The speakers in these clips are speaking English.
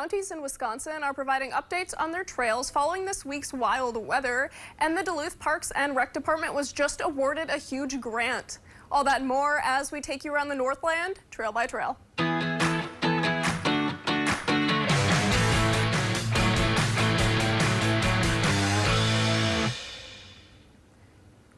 counties in Wisconsin are providing updates on their trails following this week's wild weather, and the Duluth Parks and Rec Department was just awarded a huge grant. All that and more as we take you around the Northland, trail by trail.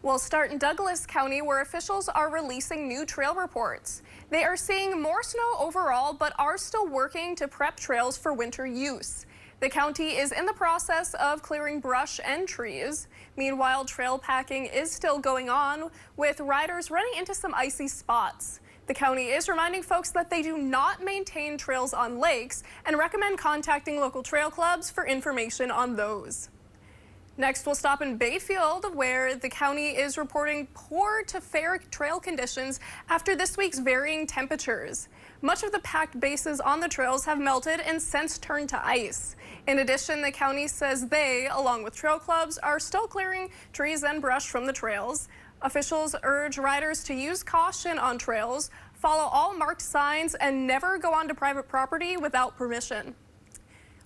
We'll start in Douglas County, where officials are releasing new trail reports. They are seeing more snow overall, but are still working to prep trails for winter use. The county is in the process of clearing brush and trees. Meanwhile, trail packing is still going on, with riders running into some icy spots. The county is reminding folks that they do not maintain trails on lakes and recommend contacting local trail clubs for information on those. Next, we'll stop in Bayfield, where the county is reporting poor to fair trail conditions after this week's varying temperatures. Much of the packed bases on the trails have melted and since turned to ice. In addition, the county says they, along with trail clubs, are still clearing trees and brush from the trails. Officials urge riders to use caution on trails, follow all marked signs, and never go onto private property without permission.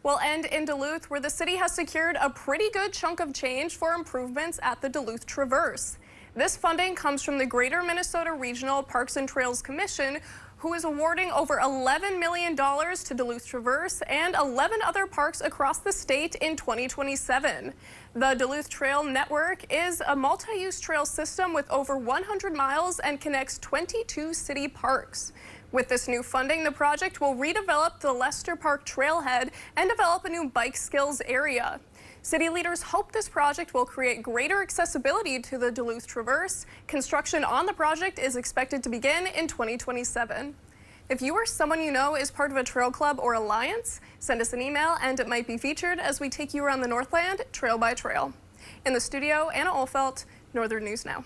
We'll end in Duluth, where the city has secured a pretty good chunk of change for improvements at the Duluth Traverse. This funding comes from the Greater Minnesota Regional Parks and Trails Commission, who is awarding over $11 million to Duluth Traverse and 11 other parks across the state in 2027. The Duluth Trail Network is a multi-use trail system with over 100 miles and connects 22 city parks. With this new funding, the project will redevelop the Lester Park trailhead and develop a new bike skills area. City leaders hope this project will create greater accessibility to the Duluth Traverse. Construction on the project is expected to begin in 2027. If you or someone you know is part of a trail club or alliance, send us an email and it might be featured as we take you around the Northland trail by trail. In the studio, Anna Olfelt, Northern News Now.